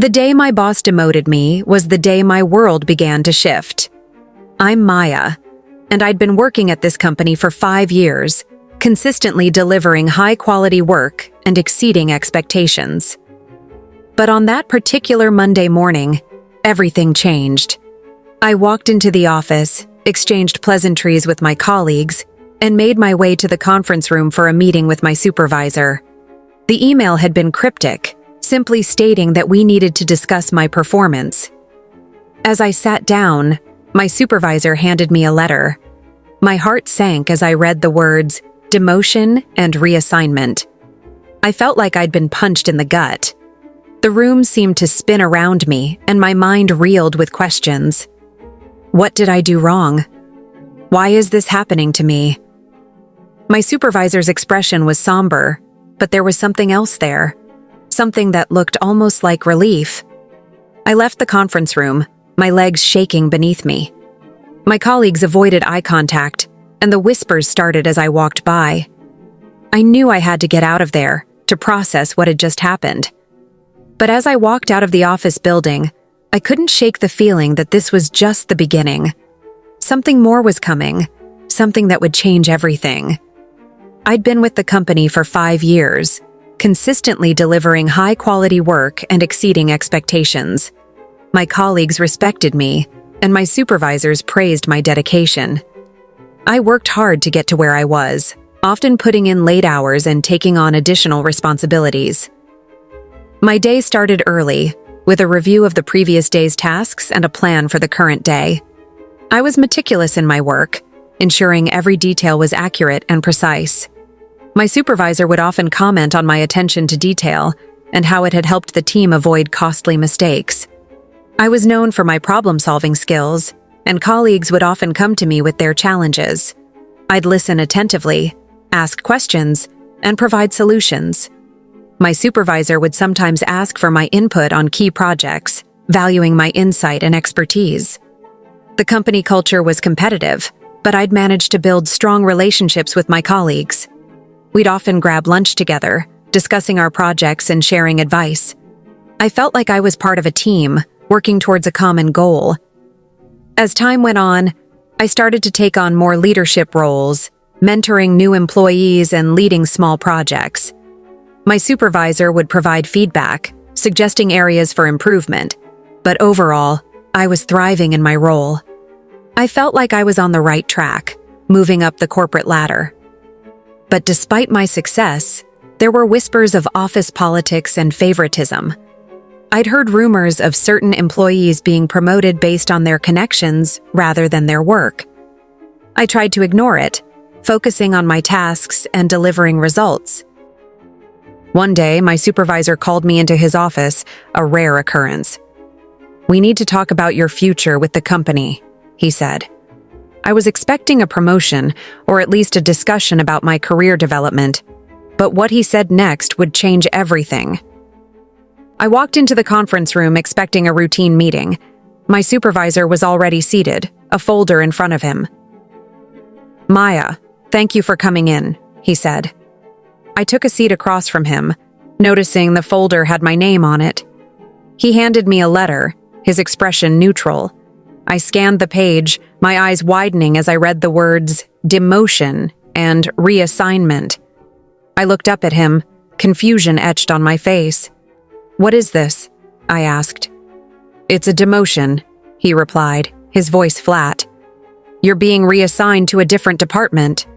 The day my boss demoted me was the day my world began to shift. I'm Maya, and I'd been working at this company for 5 years, consistently delivering high-quality work and exceeding expectations. But on that particular Monday morning, everything changed. I walked into the office, exchanged pleasantries with my colleagues, and made my way to the conference room for a meeting with my supervisor. The email had been cryptic, simply stating that we needed to discuss my performance. As I sat down, my supervisor handed me a letter. My heart sank as I read the words, demotion and reassignment. I felt like I'd been punched in the gut. The room seemed to spin around me, and my mind reeled with questions. What did I do wrong? Why is this happening to me? My supervisor's expression was somber, but there was something else there. Something that looked almost like relief. I left the conference room, my legs shaking beneath me. My colleagues avoided eye contact, and the whispers started as I walked by. I knew I had to get out of there to process what had just happened. But as I walked out of the office building, I couldn't shake the feeling that this was just the beginning. Something more was coming, something that would change everything. I'd been with the company for 5 years, consistently delivering high-quality work and exceeding expectations. My colleagues respected me, and my supervisors praised my dedication. I worked hard to get to where I was, often putting in late hours and taking on additional responsibilities. My day started early, with a review of the previous day's tasks and a plan for the current day. I was meticulous in my work, ensuring every detail was accurate and precise. My supervisor would often comment on my attention to detail and how it had helped the team avoid costly mistakes. I was known for my problem-solving skills, and colleagues would often come to me with their challenges. I'd listen attentively, ask questions, and provide solutions. My supervisor would sometimes ask for my input on key projects, valuing my insight and expertise. The company culture was competitive, but I'd managed to build strong relationships with my colleagues. We'd often grab lunch together, discussing our projects and sharing advice. I felt like I was part of a team, working towards a common goal. As time went on, I started to take on more leadership roles, mentoring new employees and leading small projects. My supervisor would provide feedback, suggesting areas for improvement, but overall, I was thriving in my role. I felt like I was on the right track, moving up the corporate ladder. But despite my success, there were whispers of office politics and favoritism. I'd heard rumors of certain employees being promoted based on their connections rather than their work. I tried to ignore it, focusing on my tasks and delivering results. One day, my supervisor called me into his office, a rare occurrence. "We need to talk about your future with the company," he said. I was expecting a promotion, or at least a discussion about my career development, but what he said next would change everything. I walked into the conference room expecting a routine meeting. My supervisor was already seated, a folder in front of him. "Maya, thank you for coming in," he said. I took a seat across from him, noticing the folder had my name on it. He handed me a letter, his expression neutral. I scanned the page, my eyes widening as I read the words demotion and reassignment. I looked up at him, confusion etched on my face. "What is this?" I asked. "It's a demotion," he replied, his voice flat. "You're being reassigned to a different department."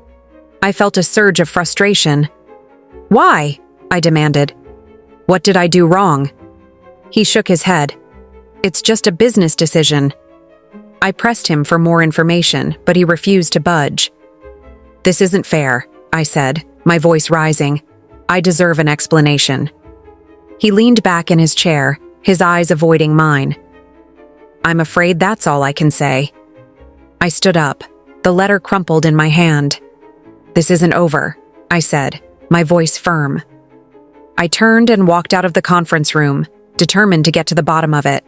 I felt a surge of frustration. "Why?" I demanded. "What did I do wrong?" He shook his head. "It's just a business decision." I pressed him for more information, but he refused to budge. "This isn't fair," I said, my voice rising. "I deserve an explanation." He leaned back in his chair, his eyes avoiding mine. "I'm afraid that's all I can say." I stood up, the letter crumpled in my hand. "This isn't over," I said, my voice firm. I turned and walked out of the conference room, determined to get to the bottom of it.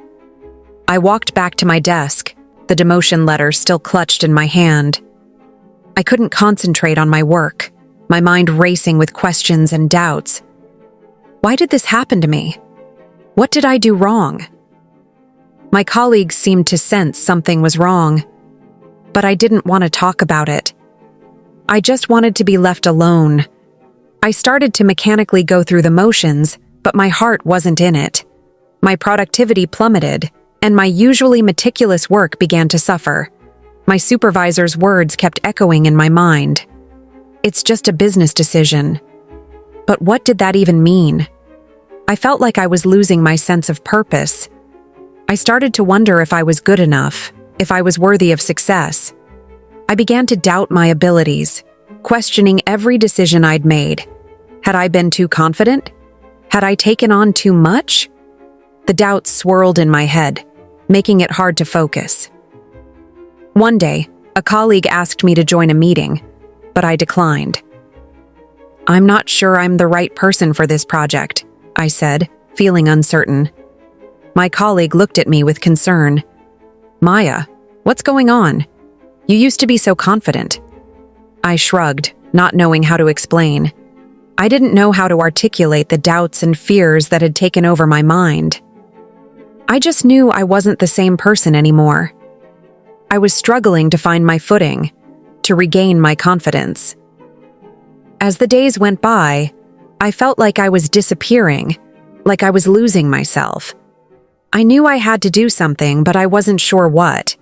I walked back to my desk, the demotion letter still clutched in my hand. I couldn't concentrate on my work, my mind racing with questions and doubts. Why did this happen to me? What did I do wrong? My colleagues seemed to sense something was wrong, but I didn't want to talk about it. I just wanted to be left alone. I started to mechanically go through the motions, but my heart wasn't in it. My productivity plummeted, and my usually meticulous work began to suffer. My supervisor's words kept echoing in my mind. It's just a business decision. But what did that even mean? I felt like I was losing my sense of purpose. I started to wonder if I was good enough, if I was worthy of success. I began to doubt my abilities, questioning every decision I'd made. Had I been too confident? Had I taken on too much? The doubts swirled in my head, making it hard to focus. One day, a colleague asked me to join a meeting, but I declined. "I'm not sure I'm the right person for this project," I said, feeling uncertain. My colleague looked at me with concern. "Maya, what's going on? You used to be so confident." I shrugged, not knowing how to explain. I didn't know how to articulate the doubts and fears that had taken over my mind. I just knew I wasn't the same person anymore. I was struggling to find my footing, to regain my confidence. As the days went by, I felt like I was disappearing, like I was losing myself. I knew I had to do something, but I wasn't sure what.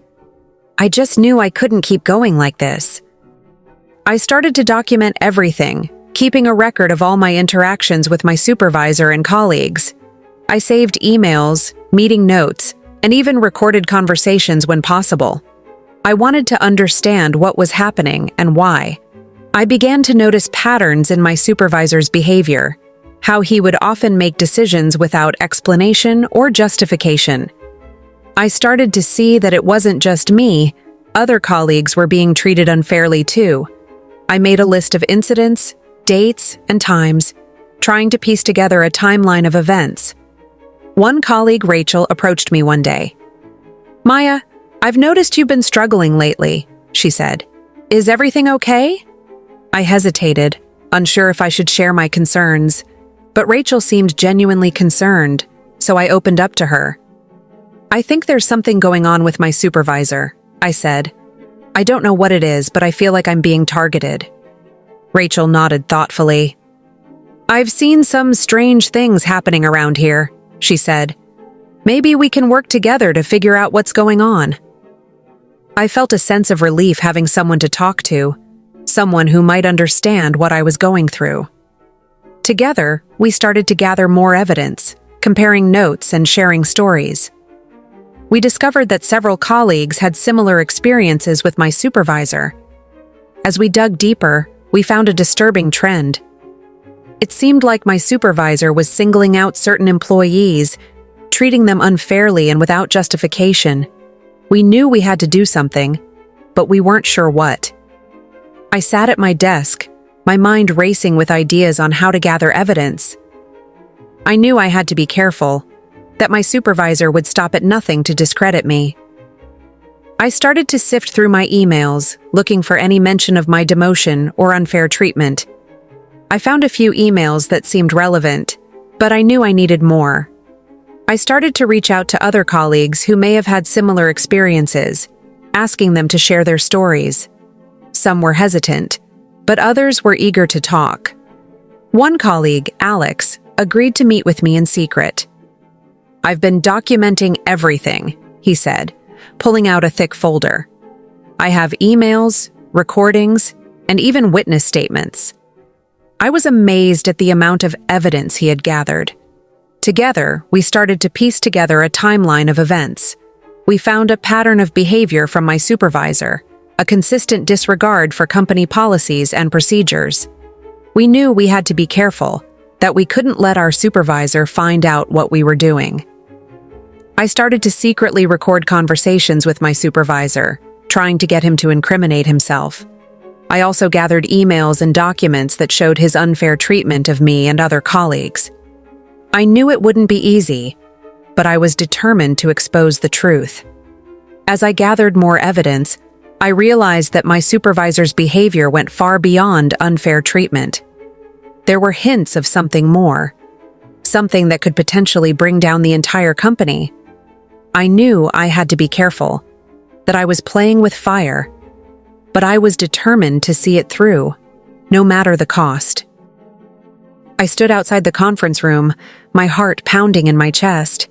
I just knew I couldn't keep going like this. I started to document everything, keeping a record of all my interactions with my supervisor and colleagues. I saved emails, meeting notes, and even recorded conversations when possible. I wanted to understand what was happening and why. I began to notice patterns in my supervisor's behavior, how he would often make decisions without explanation or justification. I started to see that it wasn't just me, other colleagues were being treated unfairly too. I made a list of incidents, dates, and times, trying to piece together a timeline of events. One colleague, Rachel, approached me one day. "Maya, I've noticed you've been struggling lately," she said. "Is everything okay?" I hesitated, unsure if I should share my concerns, but Rachel seemed genuinely concerned, so I opened up to her. "I think there's something going on with my supervisor," I said. "I don't know what it is, but I feel like I'm being targeted." Rachel nodded thoughtfully. "I've seen some strange things happening around here," she said. "Maybe we can work together to figure out what's going on." I felt a sense of relief having someone to talk to, someone who might understand what I was going through. Together, we started to gather more evidence, comparing notes and sharing stories. We discovered that several colleagues had similar experiences with my supervisor. As we dug deeper, we found a disturbing trend. It seemed like my supervisor was singling out certain employees, treating them unfairly and without justification. We knew we had to do something, but we weren't sure what. I sat at my desk, my mind racing with ideas on how to gather evidence. I knew I had to be careful, that my supervisor would stop at nothing to discredit me. I started to sift through my emails, looking for any mention of my demotion or unfair treatment. I found a few emails that seemed relevant, but I knew I needed more. I started to reach out to other colleagues who may have had similar experiences, asking them to share their stories. Some were hesitant, but others were eager to talk. One colleague, Alex, agreed to meet with me in secret. "I've been documenting everything," he said, pulling out a thick folder. "I have emails, recordings, and even witness statements." I was amazed at the amount of evidence he had gathered. Together, we started to piece together a timeline of events. We found a pattern of behavior from my supervisor, a consistent disregard for company policies and procedures. We knew we had to be careful, that we couldn't let our supervisor find out what we were doing. I started to secretly record conversations with my supervisor, trying to get him to incriminate himself. I also gathered emails and documents that showed his unfair treatment of me and other colleagues. I knew it wouldn't be easy, but I was determined to expose the truth. As I gathered more evidence, I realized that my supervisor's behavior went far beyond unfair treatment. There were hints of something more, something that could potentially bring down the entire company. I knew I had to be careful, that I was playing with fire, but I was determined to see it through, no matter the cost. I stood outside the conference room, my heart pounding in my chest.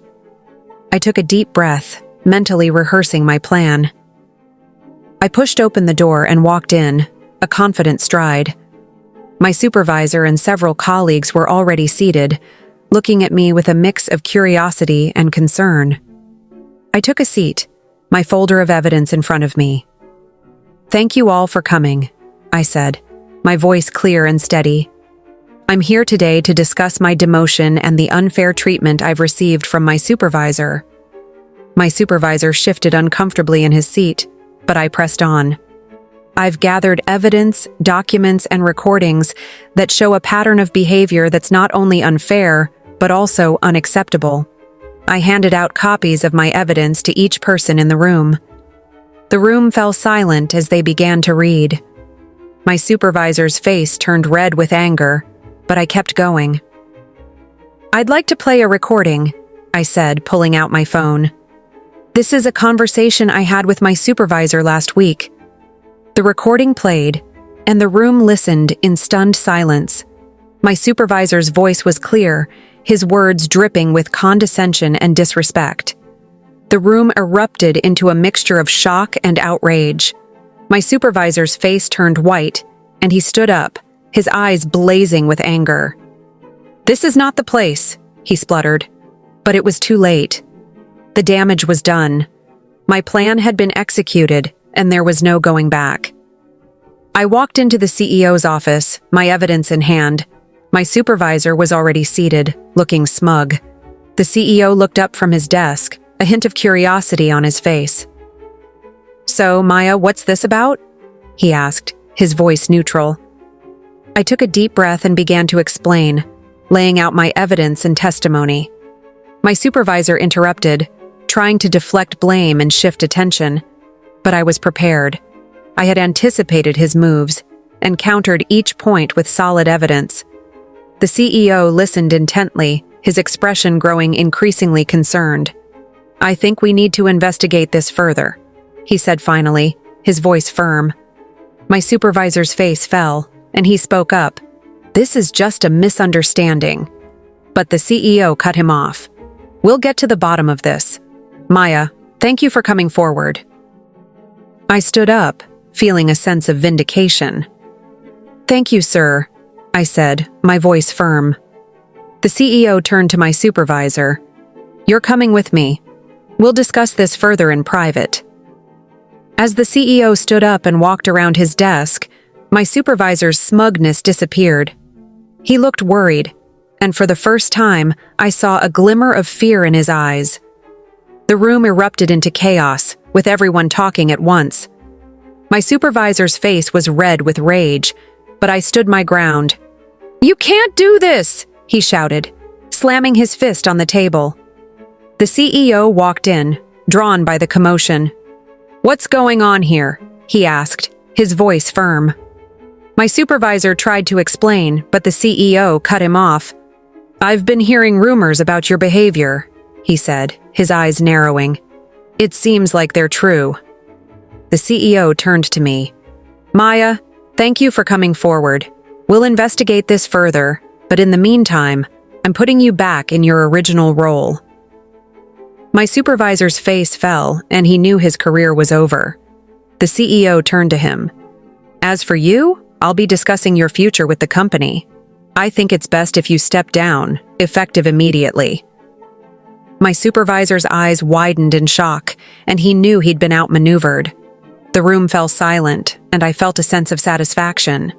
I took a deep breath, mentally rehearsing my plan. I pushed open the door and walked in, a confident stride. My supervisor and several colleagues were already seated, looking at me with a mix of curiosity and concern. I took a seat, my folder of evidence in front of me. "Thank you all for coming," I said, my voice clear and steady. "I'm here today to discuss my demotion and the unfair treatment I've received from my supervisor." My supervisor shifted uncomfortably in his seat, but I pressed on. "I've gathered evidence, documents, and recordings that show a pattern of behavior that's not only unfair, but also unacceptable." I handed out copies of my evidence to each person in the room. The room fell silent as they began to read. My supervisor's face turned red with anger, but I kept going. "I'd like to play a recording," I said, pulling out my phone. "This is a conversation I had with my supervisor last week." The recording played, and the room listened in stunned silence. My supervisor's voice was clear, his words dripping with condescension and disrespect. The room erupted into a mixture of shock and outrage. My supervisor's face turned white, and he stood up, his eyes blazing with anger. "This is not the place," he spluttered. But it was too late. The damage was done. My plan had been executed, and there was no going back. I walked into the CEO's office, my evidence in hand. My supervisor was already seated, looking smug. The CEO looked up from his desk, a hint of curiosity on his face. "So, Maya, what's this about?" he asked, his voice neutral. I took a deep breath and began to explain, laying out my evidence and testimony. My supervisor interrupted, trying to deflect blame and shift attention. But I was prepared. I had anticipated his moves and countered each point with solid evidence. The CEO listened intently, his expression growing increasingly concerned. "I think we need to investigate this further," he said finally, his voice firm. My supervisor's face fell, and he spoke up. "This is just a misunderstanding." But the CEO cut him off. "We'll get to the bottom of this. Maya, thank you for coming forward." I stood up, feeling a sense of vindication. "Thank you, sir," I said, my voice firm. The CEO turned to my supervisor. "You're coming with me. We'll discuss this further in private." As the CEO stood up and walked around his desk, my supervisor's smugness disappeared. He looked worried, and for the first time, I saw a glimmer of fear in his eyes. The room erupted into chaos, with everyone talking at once. My supervisor's face was red with rage, but I stood my ground. "You can't do this!" he shouted, slamming his fist on the table. The CEO walked in, drawn by the commotion. "What's going on here?" he asked, his voice firm. My supervisor tried to explain, but the CEO cut him off. "I've been hearing rumors about your behavior," he said, his eyes narrowing. "It seems like they're true." The CEO turned to me. "Maya, thank you for coming forward. We'll investigate this further, but in the meantime, I'm putting you back in your original role." My supervisor's face fell, and he knew his career was over. The CEO turned to him. "As for you, I'll be discussing your future with the company. I think it's best if you step down, effective immediately." My supervisor's eyes widened in shock, and he knew he'd been outmaneuvered. The room fell silent, and I felt a sense of satisfaction.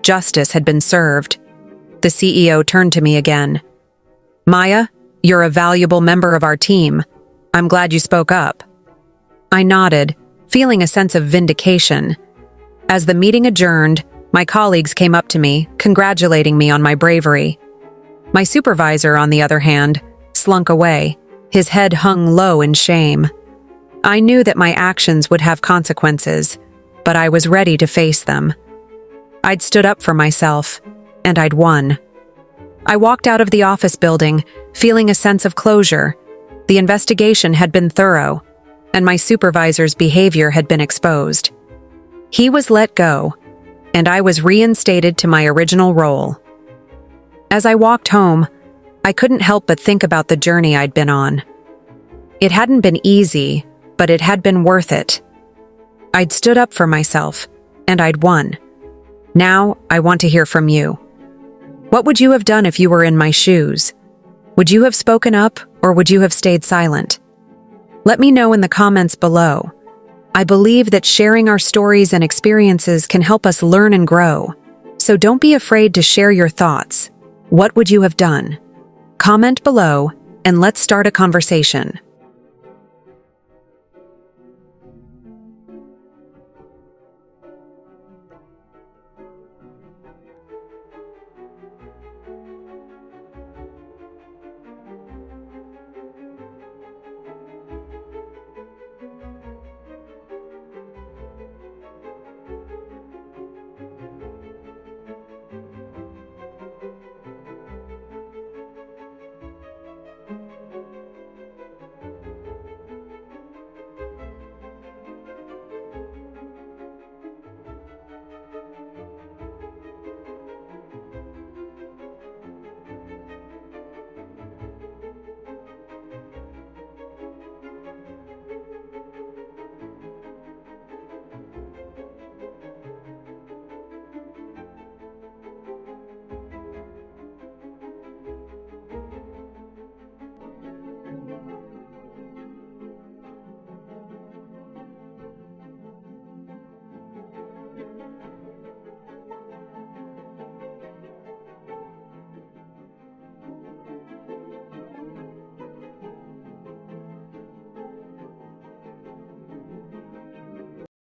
Justice had been served. The CEO turned to me again. "Maya, you're a valuable member of our team. I'm glad you spoke up." I nodded, feeling a sense of vindication. As the meeting adjourned, my colleagues came up to me, congratulating me on my bravery. My supervisor, on the other hand, slunk away, his head hung low in shame. I knew that my actions would have consequences, but I was ready to face them. I'd stood up for myself, and I'd won. I walked out of the office building, feeling a sense of closure. The investigation had been thorough, and my supervisor's behavior had been exposed. He was let go, and I was reinstated to my original role. As I walked home, I couldn't help but think about the journey I'd been on. It hadn't been easy, but it had been worth it. I'd stood up for myself, and I'd won. Now, I want to hear from you. What would you have done if you were in my shoes? Would you have spoken up, or would you have stayed silent? Let me know in the comments below. I believe that sharing our stories and experiences can help us learn and grow. So don't be afraid to share your thoughts. What would you have done? Comment below, and let's start a conversation.